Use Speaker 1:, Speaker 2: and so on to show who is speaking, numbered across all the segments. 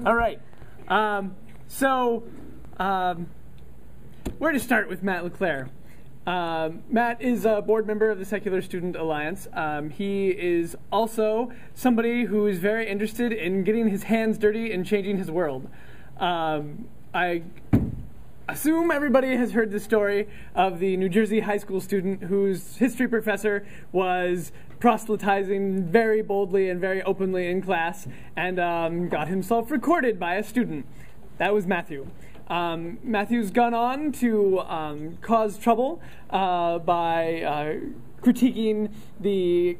Speaker 1: All right. Where to start with Matt LeClaire? Matt is a board member of the Secular Student Alliance. He is also somebody who is very interested in getting his hands dirty and changing his world. I assume everybody has heard the story of the New Jersey high school student whose history professor was proselytizing very boldly and very openly in class and got himself recorded by a student. That was Matthew. Matthew's gone on to cause trouble by critiquing the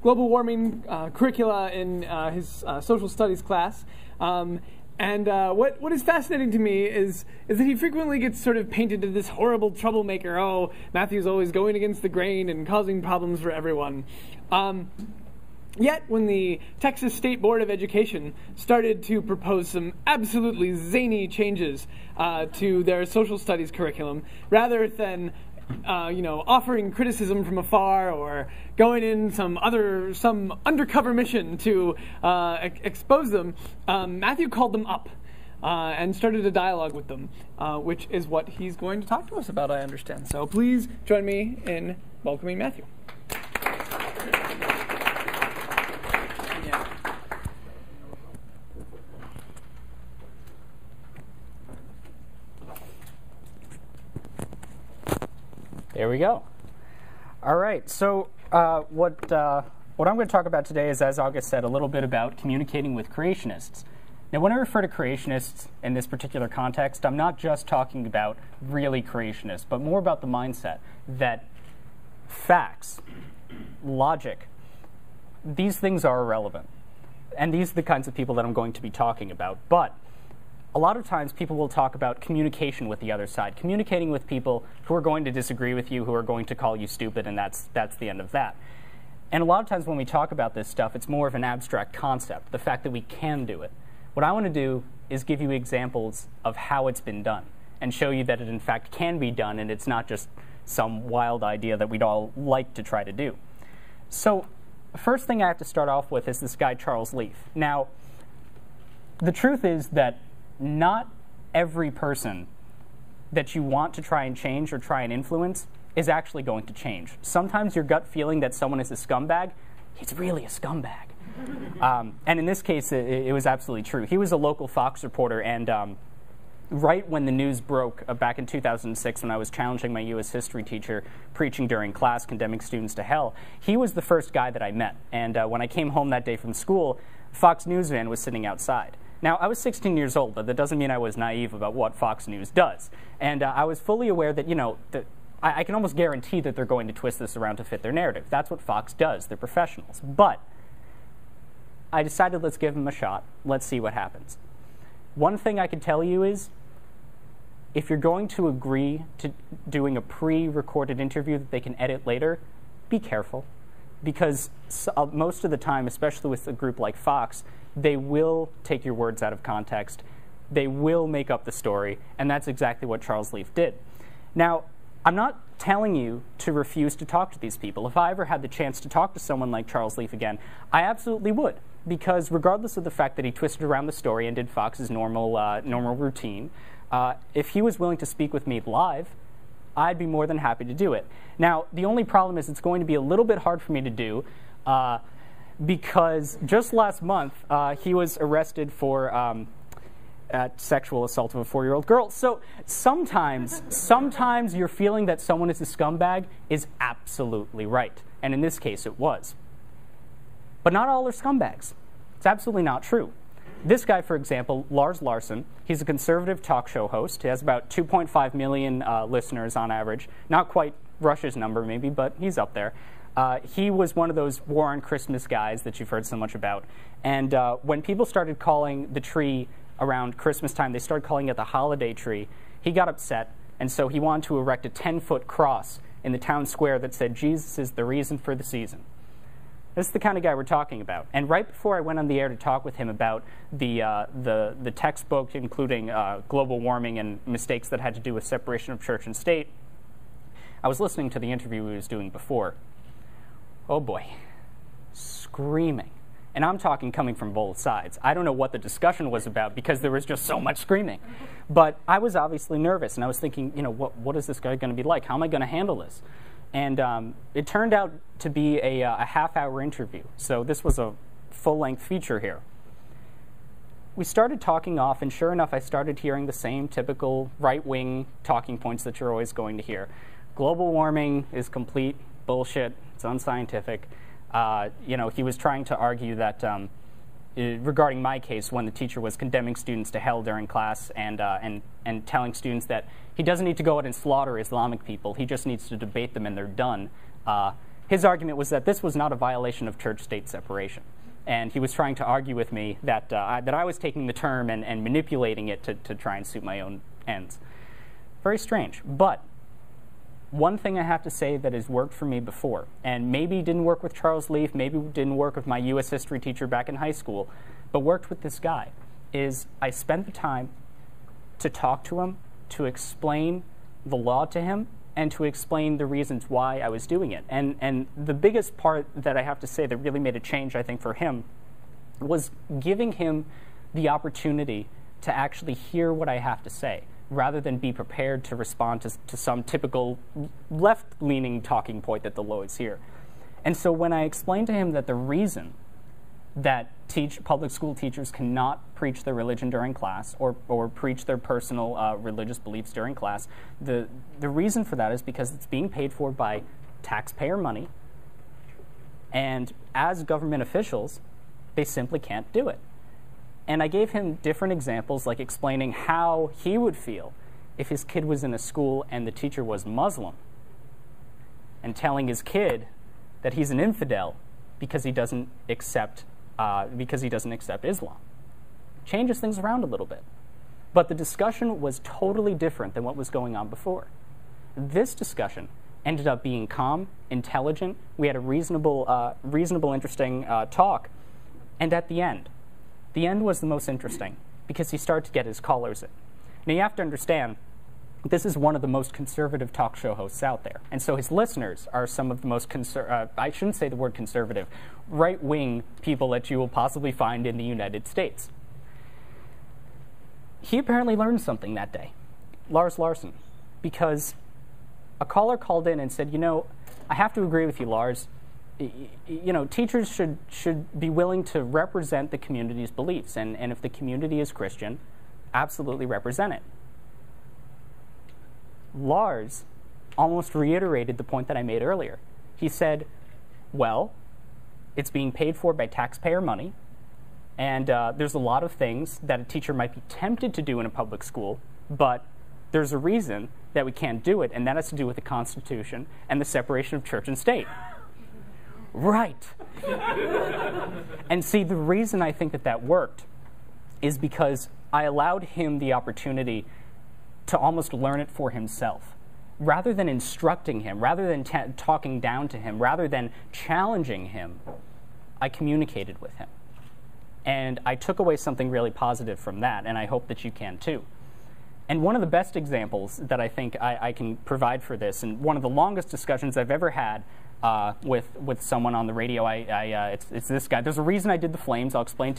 Speaker 1: global warming curricula in his social studies class. What is fascinating to me is that he frequently gets sort of painted as this horrible troublemaker. Oh, Matthew's always going against the grain and causing problems for everyone. Yet, when the Texas State Board of Education started to propose some absolutely zany changes to their social studies curriculum, rather than offering criticism from afar or going in some undercover mission to expose them, Matthew called them up and started a dialogue with them, which is what he's going to talk to us about, I understand. So please join me in welcoming Matthew.
Speaker 2: There we go. All right, so what I'm going to talk about today is, as August said, a little bit about communicating with creationists. Now, when I refer to creationists in this particular context, I'm not just talking about really creationists, but more about the mindset that facts, logic, these things are irrelevant. And these are the kinds of people that I'm going to be talking about. But a lot of times people will talk about communication with the other side, communicating with people who are going to disagree with you, who are going to call you stupid, and that's the end of that. And a lot of times when we talk about this stuff, it's more of an abstract concept, the fact that we can do it. What I want to do is give you examples of how it's been done and show you that it in fact can be done, and it's not just some wild idea that we'd all like to try to do. So the first thing I have to start off with is this guy, Charles Leaf. Now, the truth is that not every person that you want to try and change or try and influence is actually going to change. Sometimes your gut feeling that someone is a scumbag, he's really a scumbag. And in this case, it was absolutely true. He was a local Fox reporter, and right when the news broke back in 2006, when I was challenging my U.S. history teacher, preaching during class, condemning students to hell, he was the first guy that I met. And when I came home that day from school, Fox News van was sitting outside. Now, I was 16 years old, but that doesn't mean I was naive about what Fox News does. And I was fully aware that, that I can almost guarantee that they're going to twist this around to fit their narrative. That's what Fox does. They're professionals. But I decided, let's give them a shot. Let's see what happens. One thing I can tell you is, if you're going to agree to doing a pre-recorded interview that they can edit later, be careful. Because most of the time, especially with a group like Fox, they will take your words out of context. They will make up the story, and that's exactly what Charles Leaf did. Now, I'm not telling you to refuse to talk to these people. If I ever had the chance to talk to someone like Charles Leaf again, I absolutely would, because regardless of the fact that he twisted around the story and did Fox's normal routine, if he was willing to speak with me live, I'd be more than happy to do it. Now, the only problem is it's going to be a little bit hard for me to do, because just last month, he was arrested for sexual assault of a 4-year-old girl. So sometimes your feeling that someone is a scumbag is absolutely right. And in this case, it was. But not all are scumbags. It's absolutely not true. This guy, for example, Lars Larson, he's a conservative talk show host. He has about 2.5 million listeners on average. Not quite Rush's number, maybe, but he's up there. He was one of those War on Christmas guys that you've heard so much about. And when people started calling the tree around Christmas time, they started calling it the holiday tree. He got upset, and so he wanted to erect a 10-foot cross in the town square that said, "Jesus is the reason for the season." This is the kind of guy we're talking about. And right before I went on the air to talk with him about the textbook, including global warming and mistakes that had to do with separation of church and state, I was listening to the interview he was doing before. Oh boy, screaming And I'm talking coming from both sides. I don't know what the discussion was about because there was just so much screaming. But I was obviously nervous, and I was thinking, you know, what is this guy going to be like? How am I going to handle this? And it turned out to be a half-hour interview. So this was a full-length feature here. We started talking off, and sure enough, I started hearing the same typical right-wing talking points that you're always going to hear. Global warming is complete bullshit. It's unscientific. You know, he was trying to argue that regarding my case, when the teacher was condemning students to hell during class and telling students that he doesn't need to go out and slaughter Islamic people, he just needs to debate them and they're done. His argument was that this was not a violation of church-state separation. And he was trying to argue with me that, that I was taking the term and manipulating it to try and suit my own ends. Very strange. But one thing I have to say that has worked for me before, and maybe didn't work with Charles Leaf, maybe didn't work with my U.S. history teacher back in high school, but worked with this guy, is I spent the time to talk to him, to explain the law to him, and to explain the reasons why I was doing it. And the biggest part that I have to say that really made a change, I think, for him was giving him the opportunity to actually hear what I have to say, rather than be prepared to respond to some typical left-leaning talking point that they'll always hear. And so when I explained to him that the reason that public school teachers cannot preach their religion during class or preach their personal religious beliefs during class, the reason for that is because it's being paid for by taxpayer money, and as government officials, they simply can't do it. And I gave him different examples, like explaining how he would feel if his kid was in a school and the teacher was Muslim, and telling his kid that he's an infidel because he doesn't accept Islam. Changes things around a little bit. But the discussion was totally different than what was going on before. This discussion ended up being calm, intelligent. We had a reasonable, interesting talk. And at the end was the most interesting because he started to get his callers in. Now you have to understand, this is one of the most conservative talk show hosts out there. And so his listeners are some of the most, I shouldn't say the word conservative, right-wing people that you will possibly find in the United States. He apparently learned something that day, Lars Larson, because a caller called in and said, you know, I have to agree with you, Lars. You know, teachers should be willing to represent the community's beliefs. And if the community is Christian, absolutely represent it. Lars almost reiterated the point that I made earlier. He said, well, it's being paid for by taxpayer money, and there's a lot of things that a teacher might be tempted to do in a public school, but there's a reason that we can't do it, and that has to do with the Constitution and the separation of church and state. Right. And see, the reason I think that worked is because I allowed him the opportunity to almost learn it for himself. Rather than instructing him, rather than talking down to him, rather than challenging him, I communicated with him. And I took away something really positive from that, and I hope that you can too. And one of the best examples that I think I can provide for this, and one of the longest discussions I've ever had with someone on the radio, it's this guy. There's a reason I did the flames. I'll explain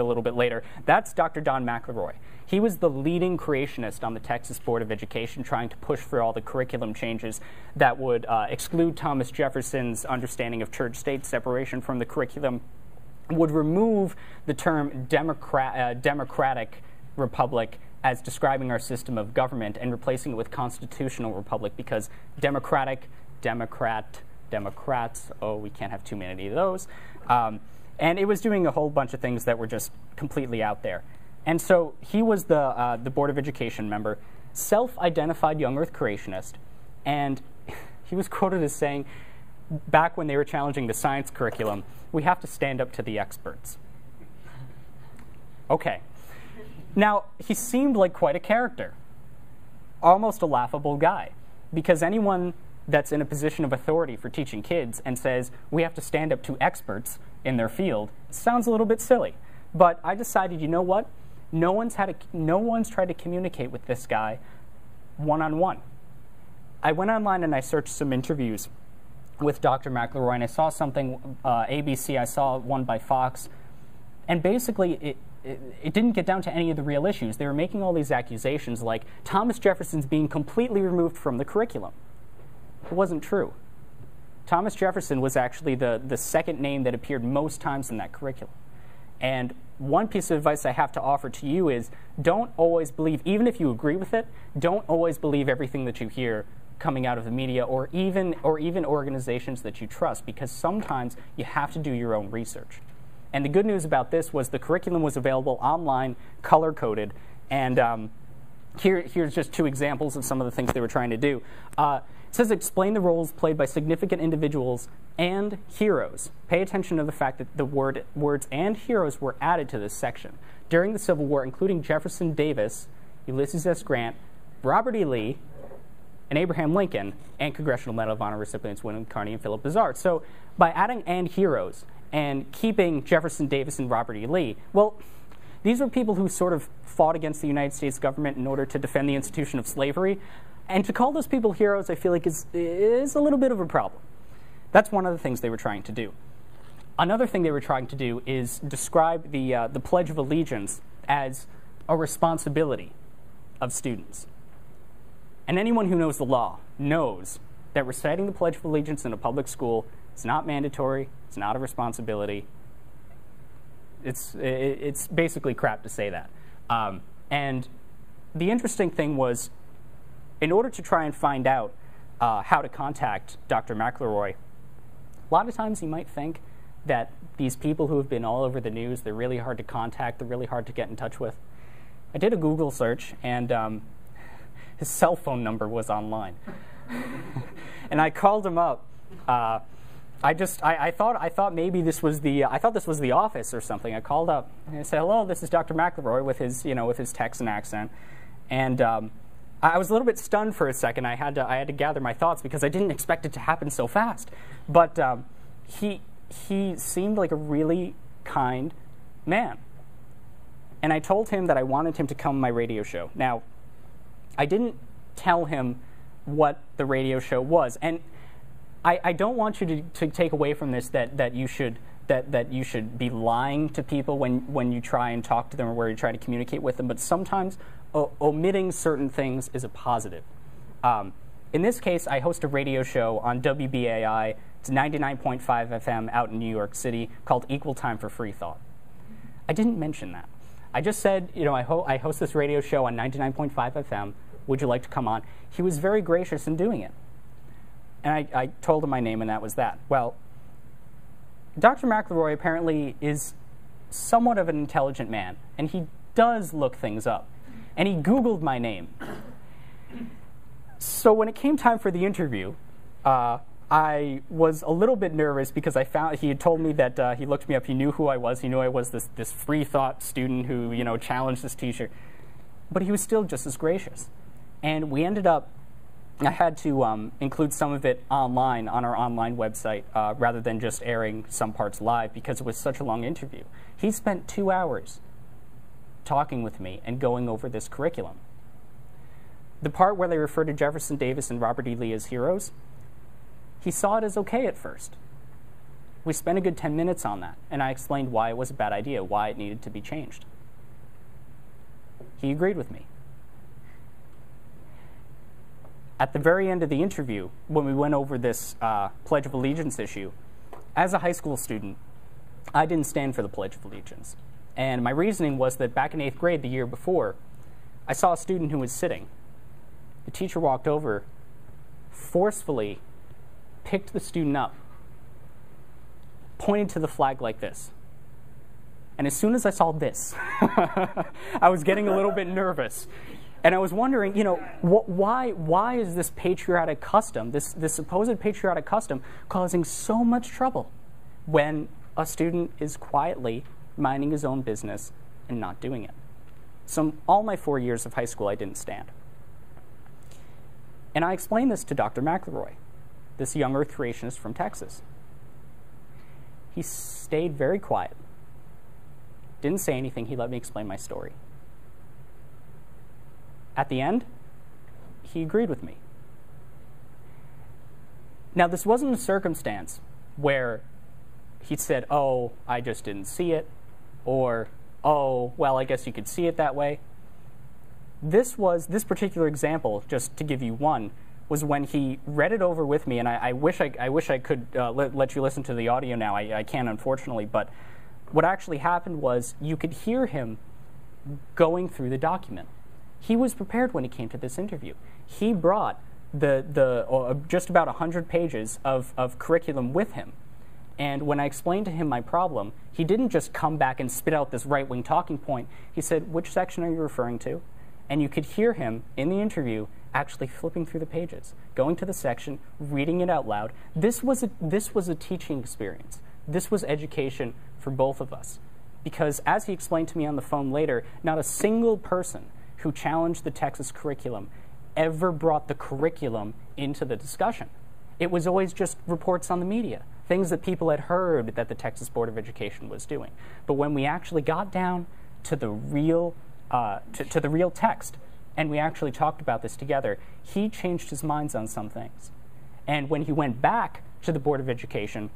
Speaker 2: a little bit later. That's Dr. Don McLeroy. He was the leading creationist on the Texas Board of Education, trying to push for all the curriculum changes that would exclude Thomas Jefferson's understanding of church-state separation from the curriculum, would remove the term democratic republic as describing our system of government and replacing it with constitutional republic, because democratic, Democrats, oh, we can't have too many of those. And it was doing a whole bunch of things that were just completely out there. And so he was the Board of Education member, self-identified young earth creationist, and he was quoted as saying, back when they were challenging the science curriculum, we have to stand up to the experts. Okay. Now, he seemed like quite a character, almost a laughable guy, because anyone that's in a position of authority for teaching kids and says we have to stand up to experts in their field sounds a little bit silly. But I decided, you know what? No one's tried to communicate with this guy one-on-one. I went online and I searched some interviews with Dr. McLeroy, and I saw something, ABC, I saw one by Fox, and basically it didn't get down to any of the real issues. They were making all these accusations like Thomas Jefferson's being completely removed from the curriculum. It wasn't true. Thomas Jefferson was actually the second name that appeared most times in that curriculum. And one piece of advice I have to offer to you is don't always believe, even if you agree with it, don't always believe everything that you hear coming out of the media or even organizations that you trust, because sometimes you have to do your own research. And the good news about this was the curriculum was available online, color-coded, and here's just two examples of some of the things they were trying to do. It says explain the roles played by significant individuals and heroes. Pay attention to the fact that the words and heroes were added to this section. During the Civil War, including Jefferson Davis, Ulysses S. Grant, Robert E. Lee, and Abraham Lincoln, and Congressional Medal of Honor recipients William Carney and Philip Bizarre. So by adding and heroes and keeping Jefferson Davis and Robert E. Lee, well, these were people who sort of fought against the United States government in order to defend the institution of slavery. And to call those people heroes, I feel like is a little bit of a problem. That's one of the things they were trying to do. Another thing they were trying to do is describe the Pledge of Allegiance as a responsibility of students. And anyone who knows the law knows that reciting the Pledge of Allegiance in a public school is not mandatory, it's not a responsibility. It's basically crap to say that. And the interesting thing was, in order to try and find out how to contact Dr. McLeroy, a lot of times you might think that these people who have been all over the news, they're really hard to contact, they're really hard to get in touch with. I did a Google search, and his cell phone number was online. And I called him up. I thought maybe this was the office or something. I called up and I said, "Hello, this is Dr. McLeroy," with his Texan accent, and I was a little bit stunned for a second. I had to gather my thoughts because I didn't expect it to happen so fast. But he seemed like a really kind man, and I told him that I wanted him to come on my radio show. Now, I didn't tell him what the radio show was, and I don't want you to take away from this that you should be lying to people when you try and talk to them or where you try to communicate with them. But sometimes omitting certain things is a positive. In this case, I host a radio show on WBAI. It's 99.5 FM out in New York City called Equal Time for Free Thought. I didn't mention that. I just said, I host this radio show on 99.5 FM. Would you like to come on? He was very gracious in doing it. And I told him my name, and that was that. Well, Dr. McLeroy apparently is somewhat of an intelligent man, and he does look things up. And he Googled my name. So when it came time for the interview, I was a little bit nervous because he had told me that he looked me up, he knew who I was, he knew I was this free thought student who, challenged this teacher. But he was still just as gracious. And we ended up, I had to include some of it online on our online website rather than just airing some parts live because it was such a long interview. He spent 2 hours talking with me and going over this curriculum. The part where they refer to Jefferson Davis and Robert E. Lee as heroes, he saw it as okay at first. We spent a good 10 minutes on that, and I explained why it was a bad idea, why it needed to be changed. He agreed with me. At the very end of the interview, when we went over this Pledge of Allegiance issue, as a high school student, I didn't stand for the Pledge of Allegiance. And my reasoning was that back in 8th grade, the year before, I saw a student who was sitting. The teacher walked over, forcefully picked the student up, pointed to the flag like this. And as soon as I saw this, I was getting a little bit nervous. And I was wondering, why is this patriotic custom, this supposed patriotic custom, causing so much trouble when a student is quietly minding his own business and not doing it? So all my 4 years of high school, I didn't stand. And I explained this to Dr. McLeroy, this young earth creationist from Texas. He stayed very quiet, didn't say anything. He let me explain my story. At the end, he agreed with me. Now, this wasn't a circumstance where he said, oh, I just didn't see it, or, oh, well, I guess you could see it that way. This particular example, just to give you one, was when he read it over with me, and I wish I could let you listen to the audio now. I can't, unfortunately, but what actually happened was you could hear him going through the document. He was prepared when he came to this interview. He brought just about 100 pages of curriculum with him. And when I explained to him my problem, he didn't just come back and spit out this right-wing talking point. He said, which section are you referring to? And you could hear him in the interview actually flipping through the pages, going to the section, reading it out loud. This was a teaching experience. This was education for both of us. Because as he explained to me on the phone later, not a single person who challenged the Texas curriculum ever brought the curriculum into the discussion. It was always just reports on the media, things that people had heard that the Texas Board of Education was doing. But when we actually got down to the real text, and we actually talked about this together, he changed his minds on some things. And when he went back to the Board of Education,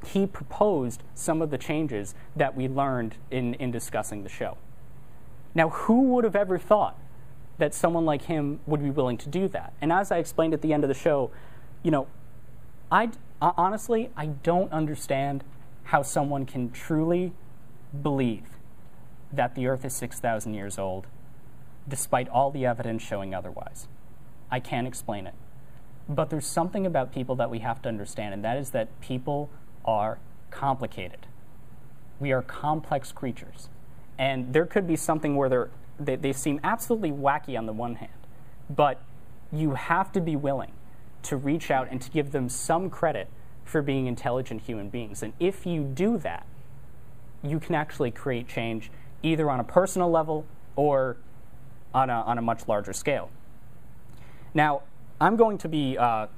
Speaker 2: he proposed some of the changes that we learned in discussing the show. Now, who would have ever thought that someone like him would be willing to do that? And as I explained at the end of the show, you know, honestly, I don't understand how someone can truly believe that the Earth is 6,000 years old, despite all the evidence showing otherwise. I can't explain it. But there's something about people that we have to understand, and that is that people are complicated. We are complex creatures. And there could be something where they seem absolutely wacky on the one hand, but you have to be willing to reach out and to give them some credit for being intelligent human beings. And if you do that, you can actually create change either on a personal level or on a much larger scale. Now, I'm going to be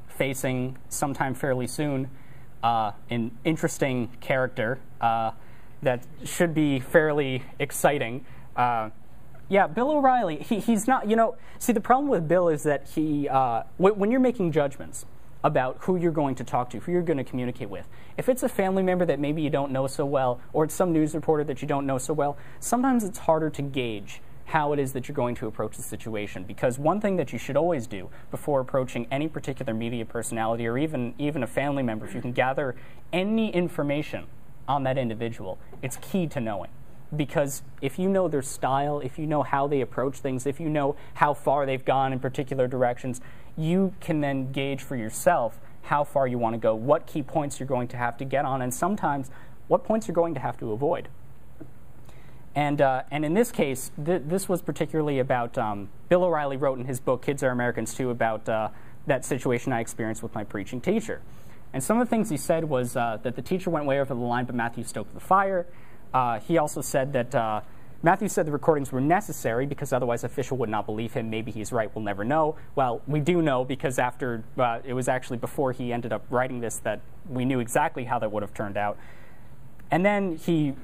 Speaker 2: facing sometime fairly soon an interesting character that should be fairly exciting. Yeah, Bill O'Reilly, he's not, you know, see, the problem with Bill is that when you're making judgments about who you're going to talk to, who you're going to communicate with, if it's a family member that maybe you don't know so well, or it's some news reporter that you don't know so well, sometimes it's harder to gauge how it is that you're going to approach the situation. Because one thing that you should always do before approaching any particular media personality, or even a family member, if you can gather any information on that individual, it's key to knowing. Because if you know their style, if you know how they approach things, if you know how far they've gone in particular directions, you can then gauge for yourself how far you want to go, what key points you're going to have to get on, and sometimes what points you're going to have to avoid. And in this case, this was particularly about, Bill O'Reilly wrote in his book, Kids Are Americans Too, about that situation I experienced with my preaching teacher. And some of the things he said was that the teacher went way over the line, but Matthew stoked the fire. He also said that Matthew said the recordings were necessary because otherwise official would not believe him. Maybe he's right, we'll never know. Well, we do know because after, it was actually before he ended up writing this that we knew exactly how that would have turned out. And then he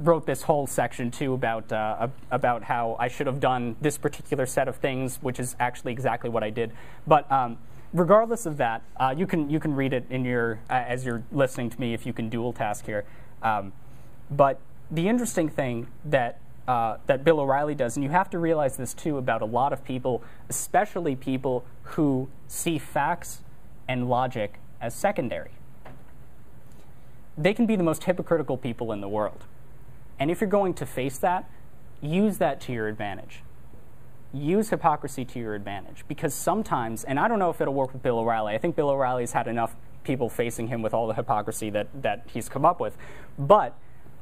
Speaker 2: wrote this whole section too about how I should have done this particular set of things, which is actually exactly what I did. But regardless of that, you can read it in your as you're listening to me if you can dual task here. But the interesting thing that Bill O'Reilly does, and you have to realize this too about a lot of people, especially people who see facts and logic as secondary. They can be the most hypocritical people in the world. And if you're going to face that, use that to your advantage. Use hypocrisy to your advantage. Because sometimes, and I don't know if it'll work with Bill O'Reilly, I think Bill O'Reilly's had enough people facing him with all the hypocrisy that he's come up with, but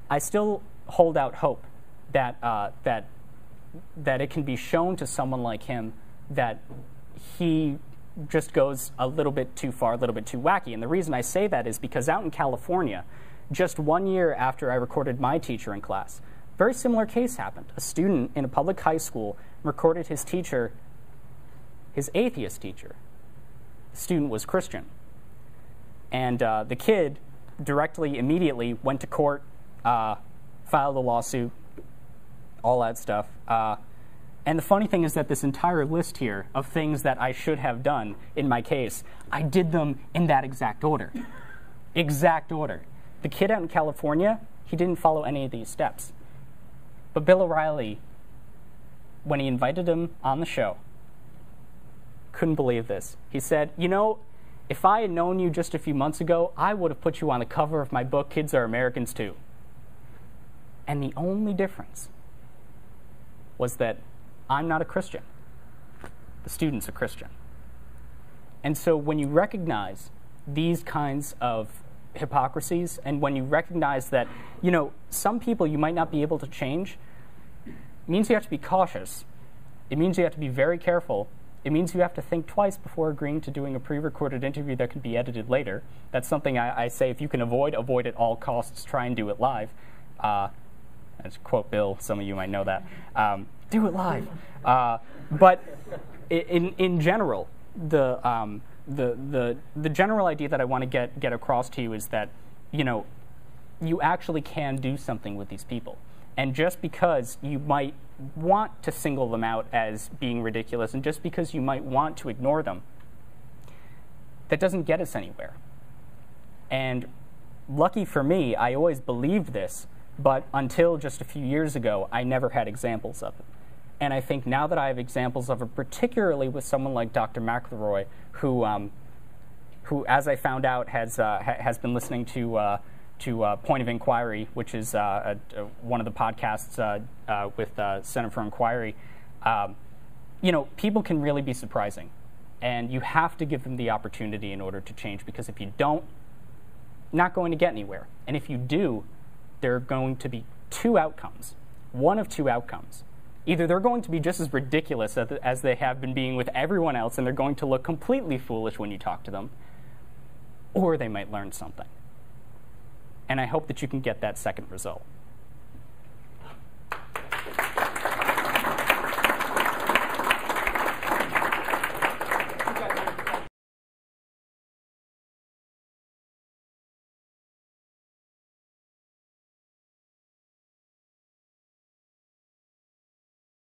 Speaker 2: I still hold out hope that that it can be shown to someone like him that he just goes a little bit too far, a little bit too wacky. And the reason I say that is because out in California, just 1 year after I recorded my teacher in class, a very similar case happened. A student in a public high school recorded his teacher, his atheist teacher. The student was Christian. And the kid immediately went to court, filed a lawsuit, all that stuff. And the funny thing is that this entire list here of things that I should have done in my case, I did them in that exact order. Exact order. The kid out in California, he didn't follow any of these steps. But Bill O'Reilly, when he invited him on the show, couldn't believe this. He said, you know, if I had known you just a few months ago, I would have put you on the cover of my book, Kids Are Americans Too. And the only difference was that I'm not a Christian. The student's a Christian. And so when you recognize these kinds of hypocrisies, and when you recognize that, you know, some people you might not be able to change, it means you have to be cautious. It means you have to be very careful. It means you have to think twice before agreeing to doing a pre-recorded interview that can be edited later. That's something I say, if you can avoid at all costs. Try and do it live. As quote Bill, some of you might know that. Do it live. But in general, the general idea that I want to get across to you is that, you know, you actually can do something with these people. And just because you might want to single them out as being ridiculous, and just because you might want to ignore them, that doesn't get us anywhere. And lucky for me, I always believed this, but until just a few years ago, I never had examples of it. And I think now that I have examples of it, particularly with someone like Dr. McLeroy, who, as I found out, has been listening to Point of Inquiry, which is one of the podcasts with Center for Inquiry. You know, people can really be surprising, and you have to give them the opportunity in order to change, because if you don't, not going to get anywhere. And if you do, there are going to be two outcomes, one of two outcomes. Either they're going to be just as ridiculous as they have been being with everyone else, and they're going to look completely foolish when you talk to them, or they might learn something. And I hope that you can get that second result.